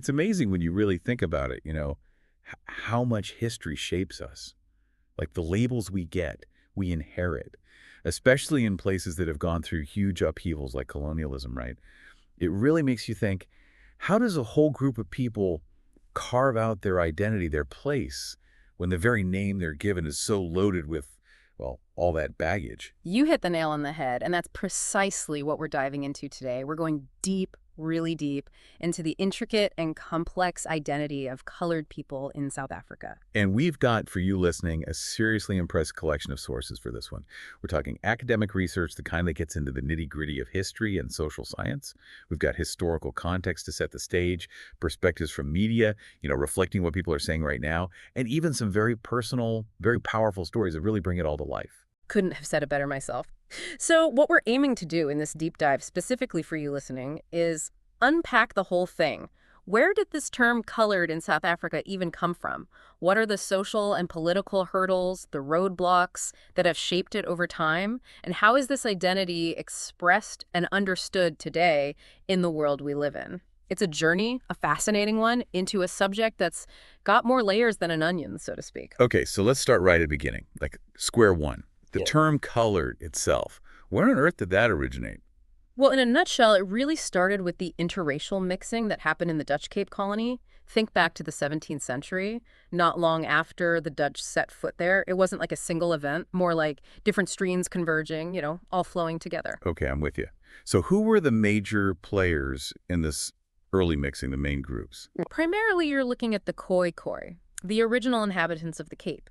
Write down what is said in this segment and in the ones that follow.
It's amazing when you really think about it, how much history shapes us. Like the labels we get, we inherit, especially in places that have gone through huge upheavals like colonialism, right? It really makes you think, how does a whole group of people carve out their identity, their place, when the very name they're given is so loaded with, well, all that baggage? You hit the nail on the head, and that's precisely what we're diving into today. We're going deep, really deep, into the intricate and complex identity of colored people in South Africa. And we've got, for you listening, a seriously impressive collection of sources for this one. We're talking academic research, the kind that gets into the nitty-gritty of history and social science. We've got historical context to set the stage, perspectives from media, reflecting what people are saying right now, and even some very personal, very powerful stories that really bring it all to life. Couldn't have said it better myself. So what we're aiming to do in this deep dive, specifically for you listening, is unpack the whole thing. Where did this term colored in South Africa even come from? What are the social and political hurdles, the roadblocks that have shaped it over time? And how is this identity expressed and understood today in the world we live in? It's a journey, a fascinating one, into a subject that's got more layers than an onion, so to speak. Okay, so let's start right at the beginning, like square one. The term colored itself, where on earth did that originate? Well, in a nutshell, it really started with the interracial mixing that happened in the Dutch Cape Colony. Think back to the 17th century. Not long after the Dutch set foot there, it wasn't like a single event, more like different streams converging, all flowing together. Okay, I'm with you. So who were the major players in this early mixing, the main groups? Primarily, you're looking at the Khoi, the original inhabitants of the Cape.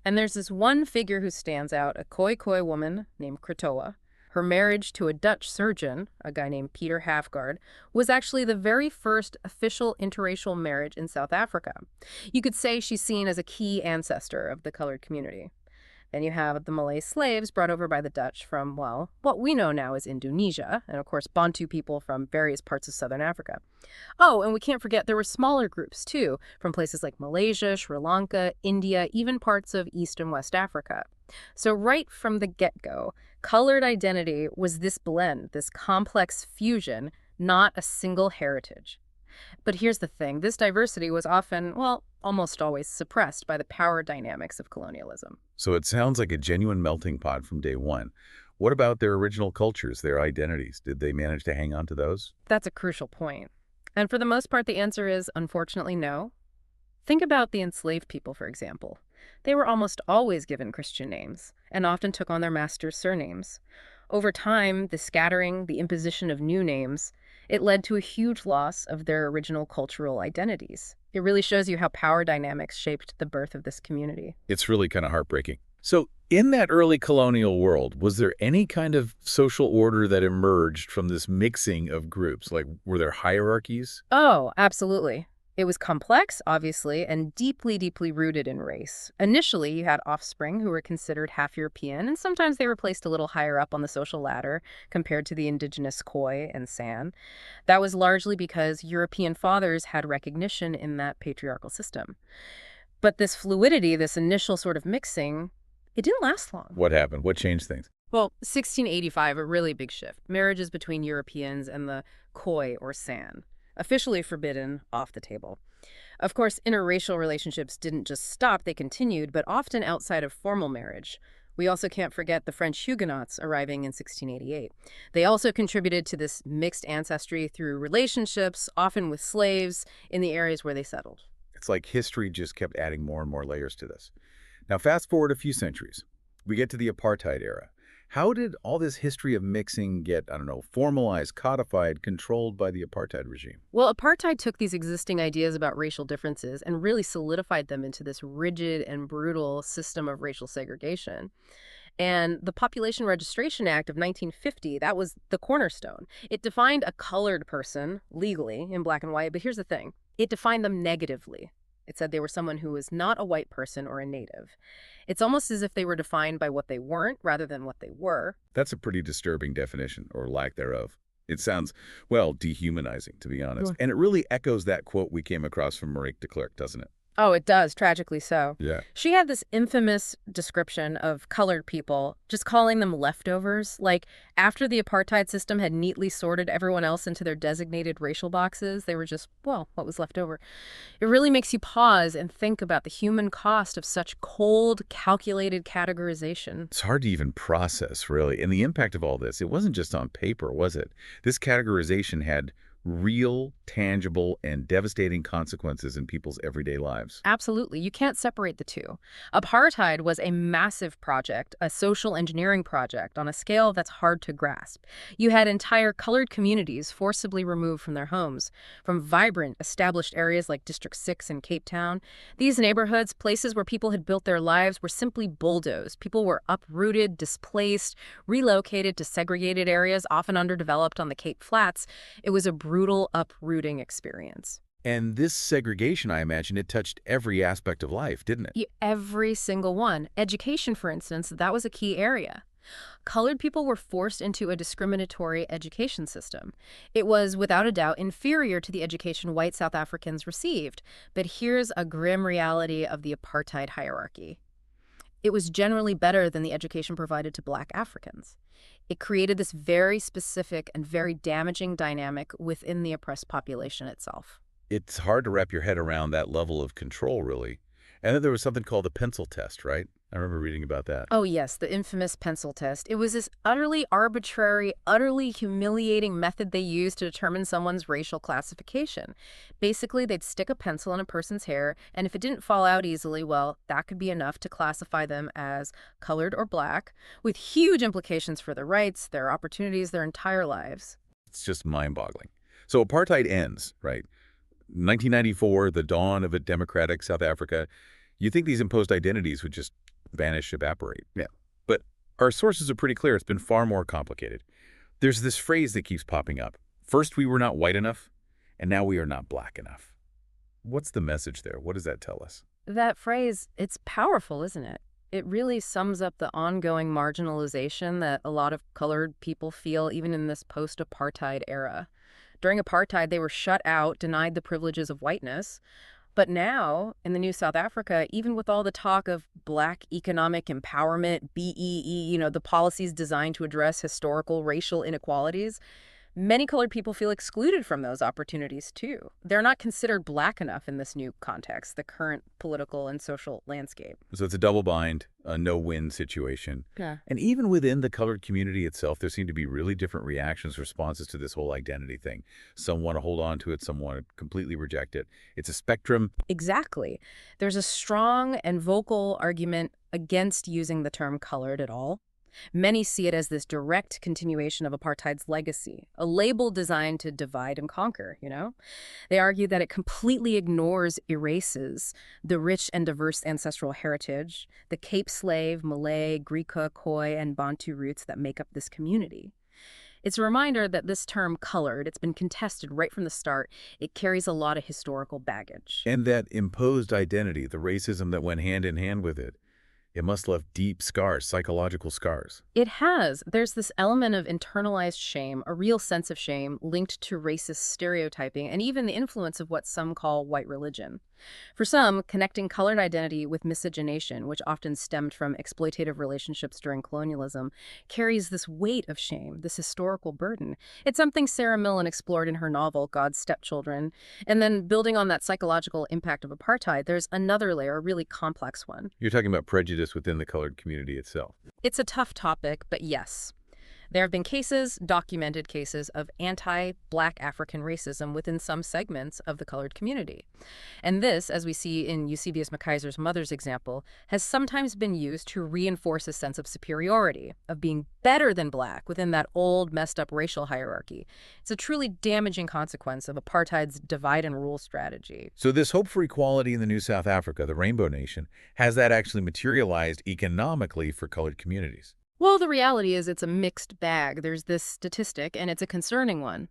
And there's this one figure who stands out, a Khoi woman named Kritoa. Her marriage to a Dutch surgeon, a guy named Peter Hafgaard, was actually the very first official interracial marriage in South Africa. You could say she's seen as a key ancestor of the colored community. Then you have the Malay slaves brought over by the Dutch from, well, what we know now as Indonesia, and of course Bantu people from various parts of southern Africa. Oh, and we can't forget there were smaller groups too, from places like Malaysia, Sri Lanka, India, even parts of East and West Africa. So right from the get-go, colored identity was this blend, this complex fusion, not a single heritage. But here's the thing, this diversity was often, well, almost always suppressed by the power dynamics of colonialism. So it sounds like a genuine melting pot from day one. What about their original cultures, their identities? Did they manage to hang on to those? That's a crucial point. And for the most part, the answer is, unfortunately, no. Think about the enslaved people, for example. They were almost always given Christian names, and often took on their masters' surnames. Over time, the scattering, the imposition of new names, it led to a huge loss of their original cultural identities. It really shows you how power dynamics shaped the birth of this community. It's really kind of heartbreaking. So in that early colonial world, was there any kind of social order that emerged from this mixing of groups? Like, were there hierarchies? Oh, absolutely. It was complex, obviously, and deeply, deeply rooted in race. Initially, you had offspring who were considered half European, and sometimes they were placed a little higher up on the social ladder compared to the indigenous Khoi and San. That was largely because European fathers had recognition in that patriarchal system. But this fluidity, this initial sort of mixing, it didn't last long. What happened? What changed things? Well, 1685, a really big shift. Marriages between Europeans and the Khoi or San. Officially forbidden, off the table. Of course, interracial relationships didn't just stop, they continued, but often outside of formal marriage. We also can't forget the French Huguenots arriving in 1688. They also contributed to this mixed ancestry through relationships, often with slaves, in the areas where they settled. It's like history just kept adding more and more layers to this. Now, fast forward a few centuries. We get to the apartheid era. How did all this history of mixing get, formalized, codified, controlled by the apartheid regime? Well, apartheid took these existing ideas about racial differences and really solidified them into this rigid and brutal system of racial segregation. And the Population Registration Act of 1950, that was the cornerstone. It defined a colored person legally in black and white, but here's the thing. It defined them negatively. It said they were someone who was not a white person or a native. It's almost as if they were defined by what they weren't rather than what they were. That's a pretty disturbing definition, or lack thereof. It sounds, well, dehumanizing, to be honest. Sure. And it really echoes that quote we came across from Maurice de Klerk, doesn't it? Oh, it does, tragically so. Yeah. She had this infamous description of colored people, just calling them leftovers. Like, after the apartheid system had neatly sorted everyone else into their designated racial boxes, they were just, well, what was left over? It really makes you pause and think about the human cost of such cold, calculated categorization. It's hard to even process, really. And the impact of all this, it wasn't just on paper, was it? This categorization had real, tangible, and devastating consequences in people's everyday lives. Absolutely. You can't separate the two. Apartheid was a massive project, a social engineering project on a scale that's hard to grasp. You had entire colored communities forcibly removed from their homes, from vibrant, established areas like District 6 in Cape Town. These neighborhoods, places where people had built their lives, were simply bulldozed. People were uprooted, displaced, relocated to segregated areas, often underdeveloped on the Cape Flats. It was a brutal uprooting experience. And this segregation, I imagine, it touched every aspect of life, didn't it? Every single one. Education, for instance, that was a key area. Colored people were forced into a discriminatory education system. It was, without a doubt, inferior to the education white South Africans received. But here's a grim reality of the apartheid hierarchy. It was generally better than the education provided to Black Africans. It created this very specific and very damaging dynamic within the oppressed population itself. It's hard to wrap your head around that level of control, really. And then there was something called the pencil test, right? I remember reading about that. Oh, yes, the infamous pencil test. It was this utterly arbitrary, utterly humiliating method they used to determine someone's racial classification. Basically, they'd stick a pencil in a person's hair, and if it didn't fall out easily, well, that could be enough to classify them as colored or Black, with huge implications for their rights, their opportunities, their entire lives. It's just mind-boggling. So apartheid ends, right? 1994, the dawn of a democratic South Africa. You think these imposed identities would just vanish, evaporate. Yeah. But our sources are pretty clear. It's been far more complicated. There's this phrase that keeps popping up. First, we were not white enough, and now we are not Black enough. What's the message there? What does that tell us? That phrase, it's powerful, isn't it? It really sums up the ongoing marginalization that a lot of colored people feel even in this post-apartheid era. During apartheid, they were shut out, denied the privileges of whiteness. But now, in the new South Africa, even with all the talk of Black economic empowerment, BEE, the policies designed to address historical racial inequalities, many colored people feel excluded from those opportunities, too. They're not considered Black enough in this new context, the current political and social landscape. So it's a double bind, a no-win situation. Yeah. And even within the colored community itself, there seem to be really different reactions, responses to this whole identity thing. Some want to hold on to it, some want to completely reject it. It's a spectrum. Exactly. There's a strong and vocal argument against using the term colored at all. Many see it as this direct continuation of apartheid's legacy, a label designed to divide and conquer. They argue that it completely ignores, erases the rich and diverse ancestral heritage, the Cape Slave, Malay, Griqua, Khoi, and Bantu roots that make up this community. It's a reminder that this term colored, it's been contested right from the start. It carries a lot of historical baggage. And that imposed identity, the racism that went hand in hand with it must left deep scars, psychological scars. It has. There's this element of internalized shame, a real sense of shame linked to racist stereotyping and even the influence of what some call white religion. For some, connecting colored identity with miscegenation, which often stemmed from exploitative relationships during colonialism, carries this weight of shame, this historical burden. It's something Sarah Millen explored in her novel, God's Stepchildren. And then building on that psychological impact of apartheid, there's another layer, a really complex one. You're talking about prejudice within the colored community itself. It's a tough topic, but yes. There have been cases, documented cases, of anti-Black African racism within some segments of the colored community. And this, as we see in Eusebius McKaiser's mother's example, has sometimes been used to reinforce a sense of superiority, of being better than Black within that old, messed-up racial hierarchy. It's a truly damaging consequence of apartheid's divide-and-rule strategy. So this hope for equality in the new South Africa, the Rainbow Nation, has that actually materialized economically for colored communities? Well, the reality is it's a mixed bag. There's this statistic, and it's a concerning one.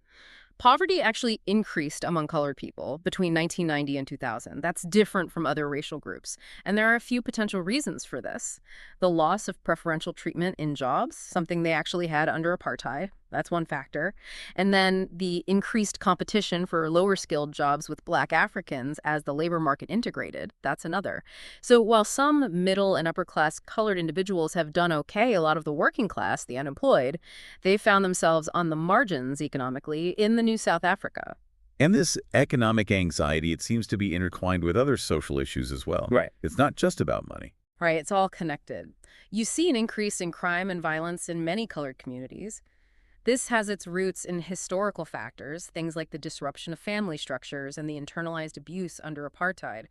Poverty actually increased among colored people between 1990 and 2000. That's different from other racial groups. And there are a few potential reasons for this. The loss of preferential treatment in jobs, something they actually had under apartheid. That's one factor. And then the increased competition for lower skilled jobs with Black Africans as the labor market integrated. That's another. So while some middle and upper class colored individuals have done okay, a lot of the working class, the unemployed, they found themselves on the margins economically in the new South Africa. And this economic anxiety, it seems to be intertwined with other social issues as well. Right. It's not just about money. Right, it's all connected. You see an increase in crime and violence in many colored communities. This has its roots in historical factors, things like the disruption of family structures and the internalized abuse under apartheid.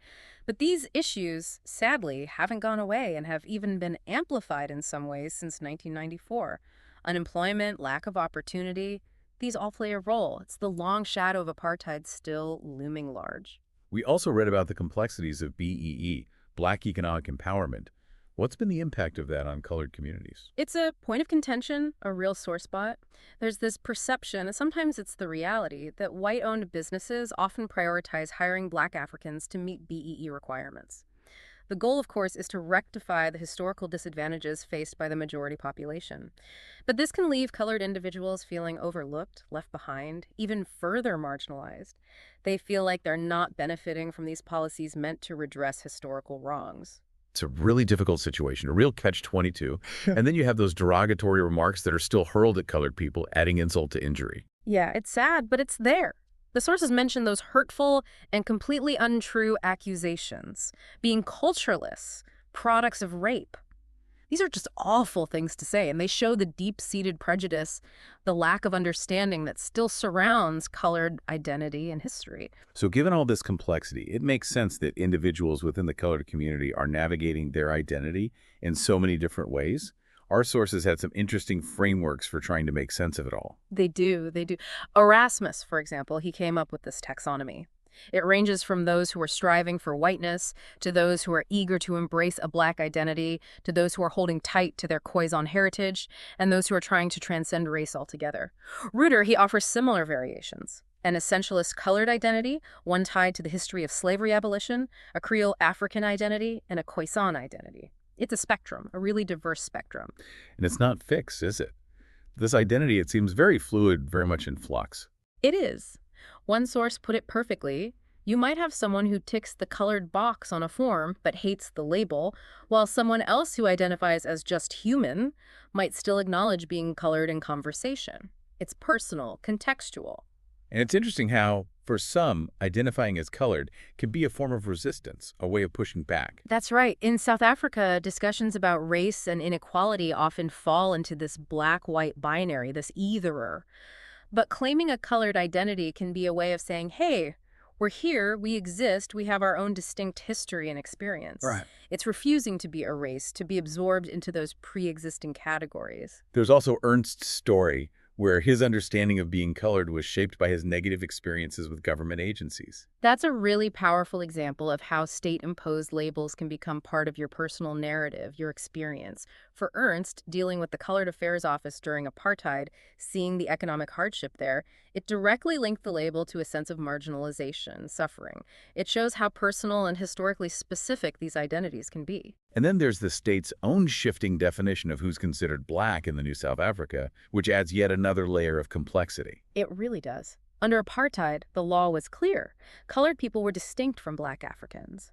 But these issues, sadly, haven't gone away and have even been amplified in some ways since 1994. Unemployment, lack of opportunity, these all play a role. It's the long shadow of apartheid still looming large. We also read about the complexities of BEE, Black Economic Empowerment. What's been the impact of that on colored communities? It's a point of contention, a real sore spot. There's this perception, and sometimes it's the reality, that white-owned businesses often prioritize hiring Black Africans to meet BEE requirements. The goal, of course, is to rectify the historical disadvantages faced by the majority population. But this can leave colored individuals feeling overlooked, left behind, even further marginalized. They feel like they're not benefiting from these policies meant to redress historical wrongs. It's a really difficult situation, a real catch-22. And then you have those derogatory remarks that are still hurled at colored people, adding insult to injury. Yeah, it's sad, but it's there. The sources mention those hurtful and completely untrue accusations, being cultureless, products of rape. These are just awful things to say, and they show the deep-seated prejudice, the lack of understanding that still surrounds colored identity and history. So given all this complexity, it makes sense that individuals within the colored community are navigating their identity in so many different ways. Our sources had some interesting frameworks for trying to make sense of it all. They do, they do. Erasmus, for example, he came up with this taxonomy. It ranges from those who are striving for whiteness, to those who are eager to embrace a Black identity, to those who are holding tight to their Khoisan heritage, and those who are trying to transcend race altogether. Reuter, he offers similar variations. An essentialist colored identity, one tied to the history of slavery abolition, a Creole African identity, and a Khoisan identity. It's a spectrum, a really diverse spectrum. And it's not fixed, is it? This identity, it seems very fluid, very much in flux. It is. One source put it perfectly. You might have someone who ticks the colored box on a form but hates the label, while someone else who identifies as just human might still acknowledge being colored in conversation. It's personal, contextual. And it's interesting how, for some, identifying as colored can be a form of resistance, a way of pushing back. That's right. In South Africa, discussions about race and inequality often fall into this black-white binary, this etherer. But claiming a colored identity can be a way of saying, hey, we're here, we exist, we have our own distinct history and experience. Right. It's refusing to be erased, to be absorbed into those pre-existing categories. There's also Ernst's story, where his understanding of being colored was shaped by his negative experiences with government agencies. That's a really powerful example of how state-imposed labels can become part of your personal narrative, your experience. For Ernst, dealing with the Colored Affairs Office during apartheid, seeing the economic hardship there, it directly linked the label to a sense of marginalization, suffering. It shows how personal and historically specific these identities can be. And then there's the state's own shifting definition of who's considered Black in the new South Africa, which adds yet another layer of complexity. It really does. Under apartheid, the law was clear. Colored people were distinct from Black Africans.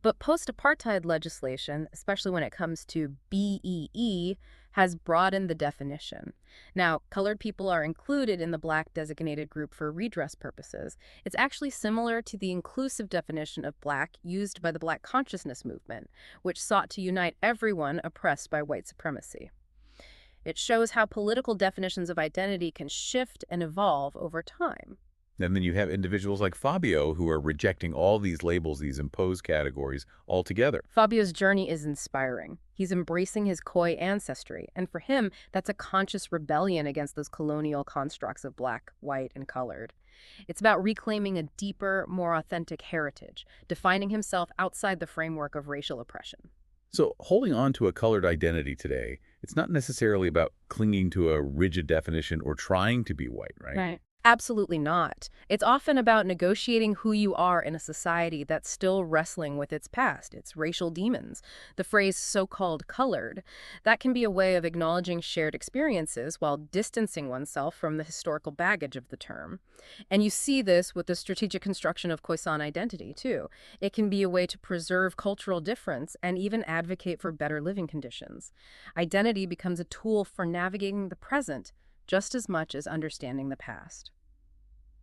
But post-apartheid legislation, especially when it comes to BEE, has broadened the definition. Now, colored people are included in the Black designated group for redress purposes. It's actually similar to the inclusive definition of Black used by the Black consciousness movement, which sought to unite everyone oppressed by white supremacy. It shows how political definitions of identity can shift and evolve over time. And then you have individuals like Fabio who are rejecting all these labels, these imposed categories altogether. Fabio's journey is inspiring. He's embracing his Khoi ancestry, and for him, that's a conscious rebellion against those colonial constructs of Black, white, and colored. It's about reclaiming a deeper, more authentic heritage, defining himself outside the framework of racial oppression. So holding on to a colored identity today, it's not necessarily about clinging to a rigid definition or trying to be white, right? Right. Absolutely not. It's often about negotiating who you are in a society that's still wrestling with its past, its racial demons. The phrase so-called colored, that can be a way of acknowledging shared experiences while distancing oneself from the historical baggage of the term. And you see this with the strategic construction of Khoisan identity, too. It can be a way to preserve cultural difference and even advocate for better living conditions. Identity becomes a tool for navigating the present just as much as understanding the past.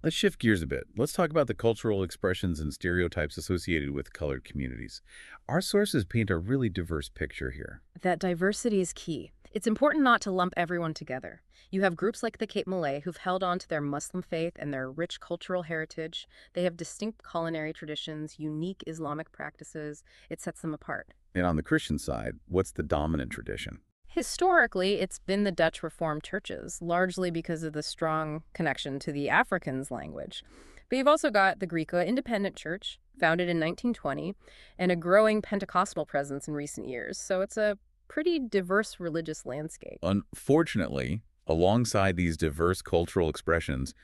Let's shift gears a bit. Let's talk about the cultural expressions and stereotypes associated with colored communities. Our sources paint a really diverse picture here. That diversity is key. It's important not to lump everyone together. You have groups like the Cape Malay who've held on to their Muslim faith and their rich cultural heritage. They have distinct culinary traditions, unique Islamic practices. It sets them apart. And on the Christian side, what's the dominant tradition? Historically, it's been the Dutch Reformed churches, largely because of the strong connection to the Afrikaans language. But you've also got the Greek Independent Church, founded in 1920, and a growing Pentecostal presence in recent years. So it's a pretty diverse religious landscape. Unfortunately, alongside these diverse cultural expressions,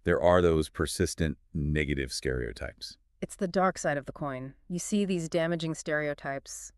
there are those persistent negative stereotypes. It's the dark side of the coin. You see these damaging stereotypes: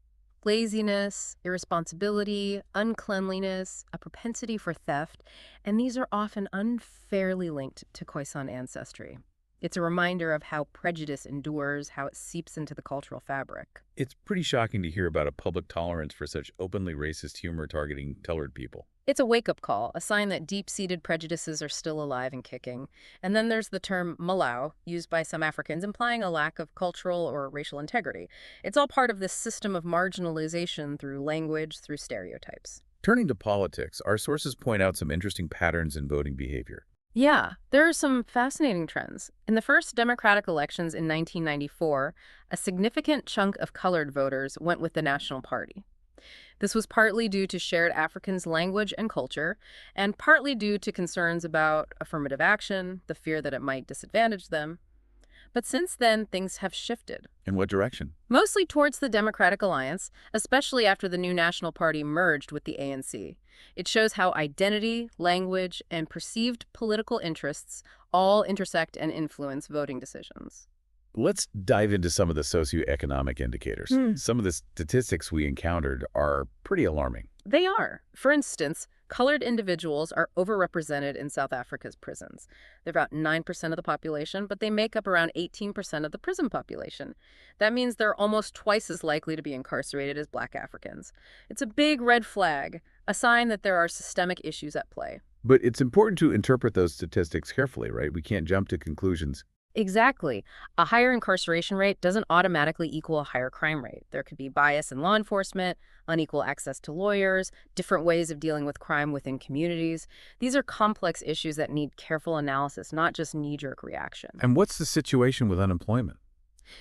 laziness, irresponsibility, uncleanliness, a propensity for theft, and these are often unfairly linked to Khoisan ancestry. It's a reminder of how prejudice endures, how it seeps into the cultural fabric. It's pretty shocking to hear about a public tolerance for such openly racist humor targeting colored people. It's a wake-up call, a sign that deep-seated prejudices are still alive and kicking. And then there's the term Malau, used by some Africans, implying a lack of cultural or racial integrity. It's all part of this system of marginalization through language, through stereotypes. Turning to politics, our sources point out some interesting patterns in voting behavior. Yeah, there are some fascinating trends. In the first Democratic elections in 1994, a significant chunk of colored voters went with the National Party. This was partly due to shared Africans' language and culture, and partly due to concerns about affirmative action, the fear that it might disadvantage them. But since then, things have shifted. In what direction? Mostly towards the Democratic Alliance, especially after the new National Party merged with the ANC. It shows how identity, language, and perceived political interests all intersect and influence voting decisions. Let's dive into some of the socioeconomic indicators. Some of the statistics we encountered are pretty alarming. They are. For instance, colored individuals are overrepresented in South Africa's prisons. They're about 9% of the population, but they make up around 18% of the prison population. That means they're almost twice as likely to be incarcerated as Black Africans. It's a big red flag, a sign that there are systemic issues at play. But it's important to interpret those statistics carefully, right? We can't jump to conclusions. Exactly. A higher incarceration rate doesn't automatically equal a higher crime rate. There could be bias in law enforcement, unequal access to lawyers, different ways of dealing with crime within communities. These are complex issues that need careful analysis, not just knee-jerk reaction. And what's the situation with unemployment?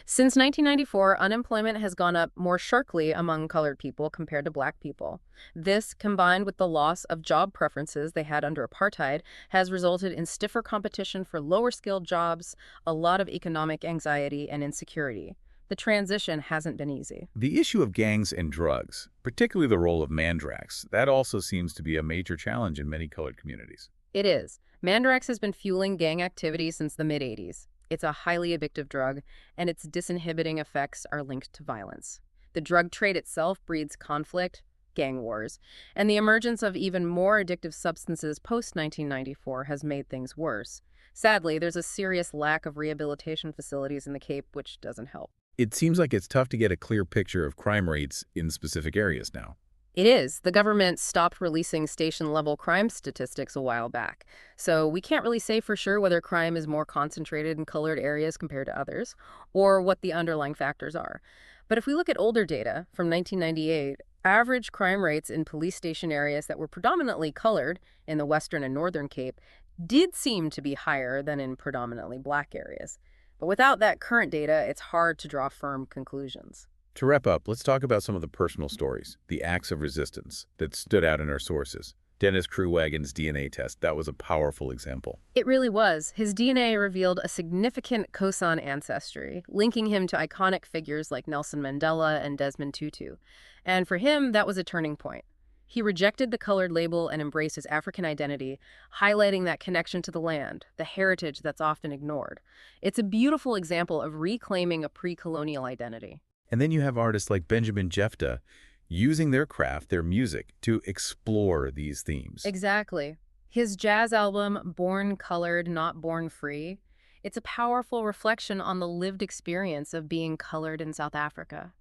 Since 1994, unemployment has gone up more sharply among colored people compared to Black people. This, combined with the loss of job preferences they had under apartheid, has resulted in stiffer competition for lower-skilled jobs, a lot of economic anxiety and insecurity. The transition hasn't been easy. The issue of gangs and drugs, particularly the role of mandrax, that also seems to be a major challenge in many colored communities. It is. Mandrax has been fueling gang activity since the mid-'80s. It's a highly addictive drug, and its disinhibiting effects are linked to violence. The drug trade itself breeds conflict, gang wars, and the emergence of even more addictive substances post-1994 has made things worse. Sadly, there's a serious lack of rehabilitation facilities in the Cape, which doesn't help. It seems like it's tough to get a clear picture of crime rates in specific areas now. It is. The government stopped releasing station-level crime statistics a while back, so we can't really say for sure whether crime is more concentrated in colored areas compared to others, or what the underlying factors are. But if we look at older data from 1998, average crime rates in police station areas that were predominantly colored in the Western and Northern Cape did seem to be higher than in predominantly Black areas. But without that current data, it's hard to draw firm conclusions. To wrap up, let's talk about some of the personal stories, the acts of resistance that stood out in our sources. Dennis Kruwagen's DNA test, that was a powerful example. It really was. His DNA revealed a significant Khoisan ancestry, linking him to iconic figures like Nelson Mandela and Desmond Tutu. And for him, that was a turning point. He rejected the colored label and embraced his African identity, highlighting that connection to the land, the heritage that's often ignored. It's a beautiful example of reclaiming a pre-colonial identity. And then you have artists like Benjamin Jefta using their craft, their music, to explore these themes. Exactly. His jazz album, Born Colored, Not Born Free, it's a powerful reflection on the lived experience of being colored in South Africa.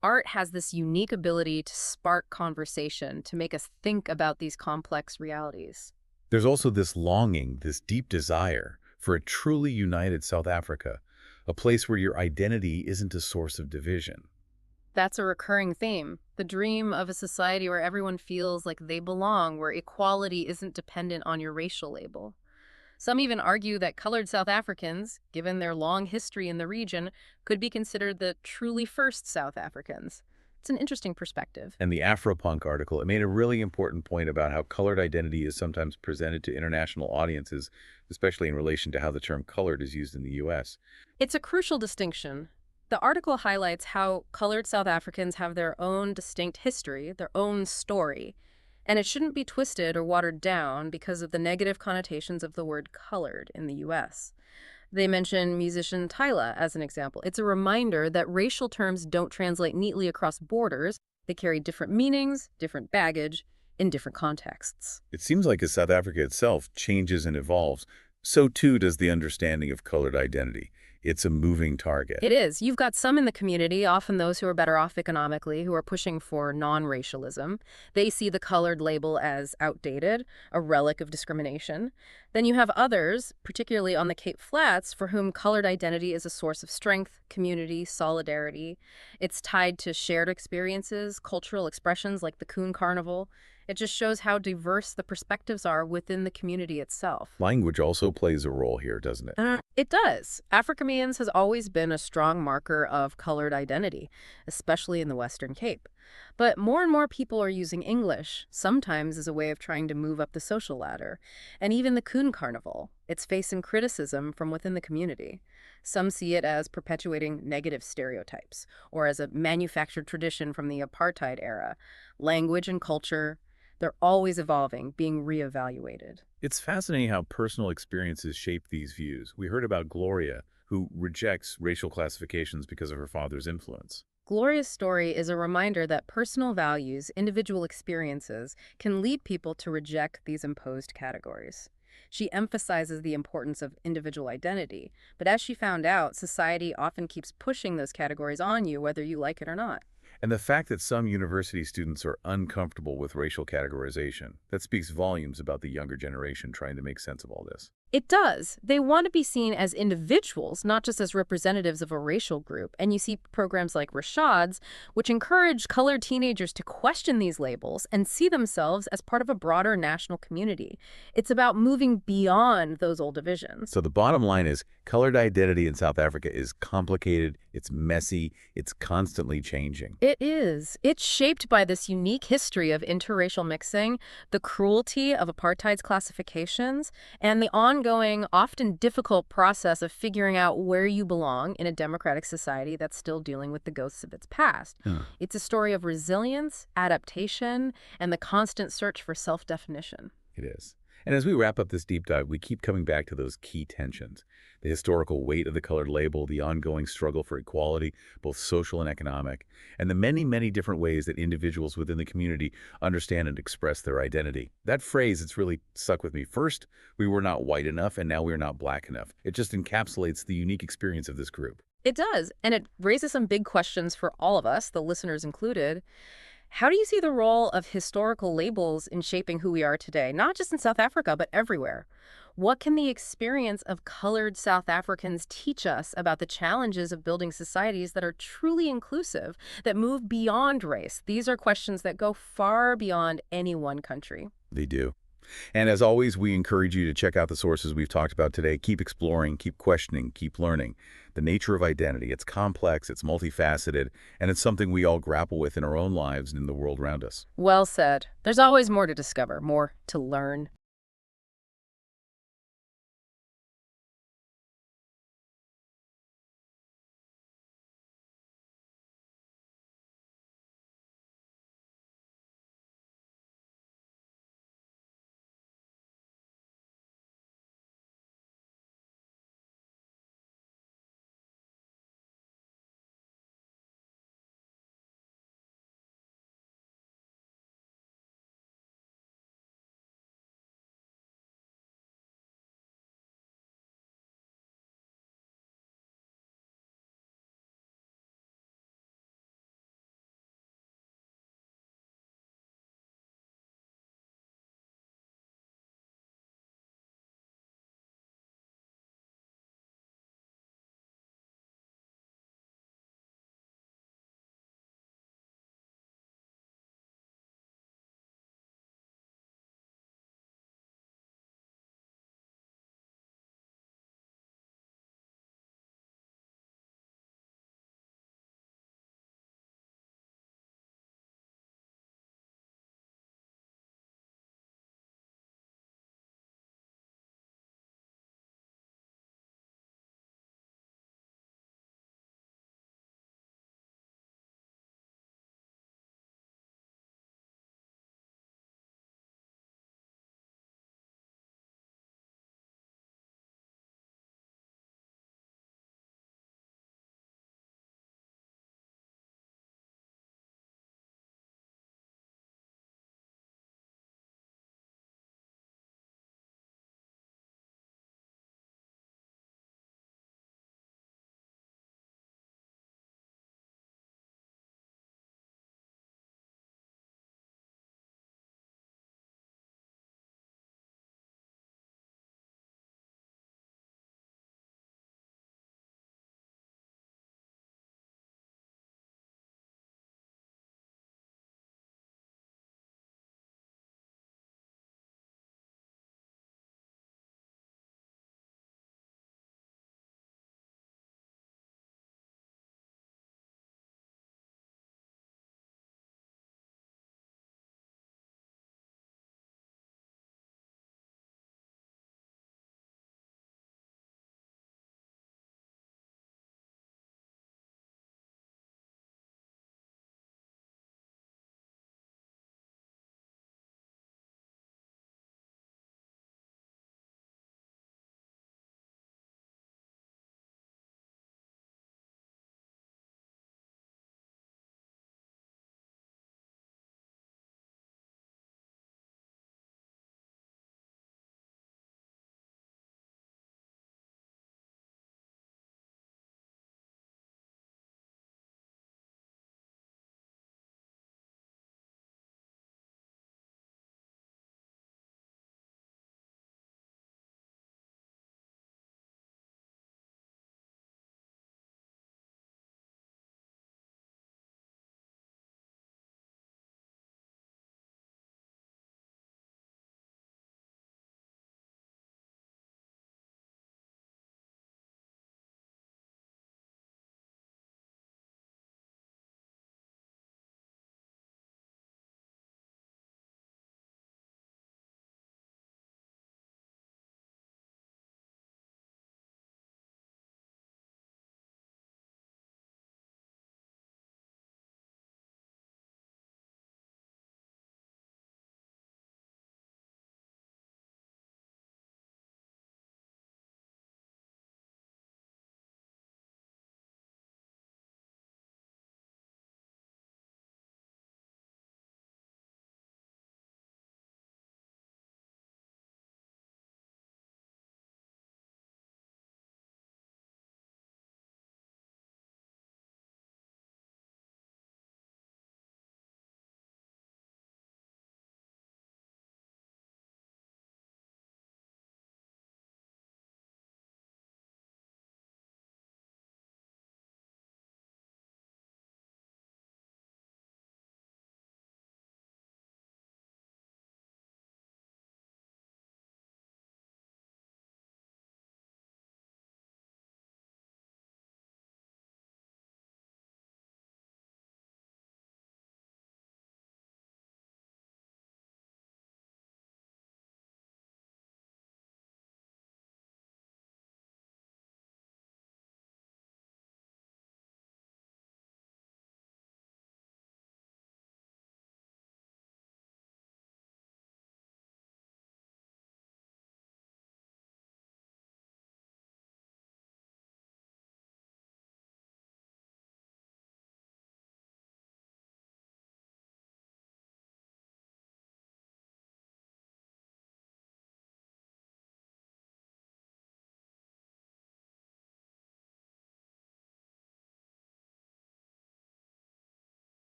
Art has this unique ability to spark conversation, to make us think about these complex realities. There's also this longing, this deep desire for a truly united South Africa, a place where your identity isn't a source of division. That's a recurring theme, the dream of a society where everyone feels like they belong, where equality isn't dependent on your racial label. Some even argue that colored South Africans, given their long history in the region, could be considered the truly first South Africans. It's an interesting perspective. And the Afropunk article, it made a really important point about how colored identity is sometimes presented to international audiences, especially in relation to how the term colored is used in the U.S. It's a crucial distinction. The article highlights how colored South Africans have their own distinct history, their own story, and it shouldn't be twisted or watered down because of the negative connotations of the word colored in the U.S. They mention musician Tyla as an example. It's a reminder that racial terms don't translate neatly across borders. They carry different meanings, different baggage, in different contexts. It seems like as South Africa itself changes and evolves, so too does the understanding of colored identity. It's a moving target. It is. You've got some in the community, often those who are better off economically, who are pushing for non-racialism. They see the colored label as outdated, a relic of discrimination. Then you have others, particularly on the Cape Flats, for whom colored identity is a source of strength, community, solidarity. It's tied to shared experiences, cultural expressions like the Coon Carnival. It just shows how diverse the perspectives are within the community itself. Language also plays a role here, doesn't it? It does. Afrikaans has always been a strong marker of colored identity, especially in the Western Cape. But more and more people are using English, sometimes as a way of trying to move up the social ladder. And even the Coon Carnival, it's facing criticism from within the community. Some see it as perpetuating negative stereotypes, or as a manufactured tradition from the apartheid era. Language and culture, they're always evolving, being reevaluated. It's fascinating how personal experiences shape these views. We heard about Gloria, who rejects racial classifications because of her father's influence. Gloria's story is a reminder that personal values, individual experiences, can lead people to reject these imposed categories. She emphasizes the importance of individual identity, but as she found out, society often keeps pushing those categories on you whether you like it or not. And the fact that some university students are uncomfortable with racial categorization, that speaks volumes about the younger generation trying to make sense of all this. It does. They want to be seen as individuals, not just as representatives of a racial group. And you see programs like Rashad's, which encourage colored teenagers to question these labels and see themselves as part of a broader national community. It's about moving beyond those old divisions. So the bottom line is, colored identity in South Africa is complicated, it's messy, it's constantly changing. It is. It's shaped by this unique history of interracial mixing, the cruelty of apartheid's classifications, and the ongoing, often difficult process of figuring out where you belong in a democratic society that's still dealing with the ghosts of its past. It's a story of resilience, adaptation, and the constant search for self-definition. It is. And as we wrap up this deep dive, we keep coming back to those key tensions. The historical weight of the colored label, the ongoing struggle for equality, both social and economic, and the many, many different ways that individuals within the community understand and express their identity. That phrase, it's really stuck with me. First, we were not white enough, and now we're not black enough. It just encapsulates the unique experience of this group. It does, and it raises some big questions for all of us, the listeners included. How do you see the role of historical labels in shaping who we are today, not just in South Africa, but everywhere? What can the experience of colored South Africans teach us about the challenges of building societies that are truly inclusive, that move beyond race? These are questions that go far beyond any one country. They do. And as always, we encourage you to check out the sources we've talked about today. Keep exploring, keep questioning, keep learning. The nature of identity, it's complex, it's multifaceted, and it's something we all grapple with in our own lives and in the world around us. Well said. There's always more to discover, more to learn.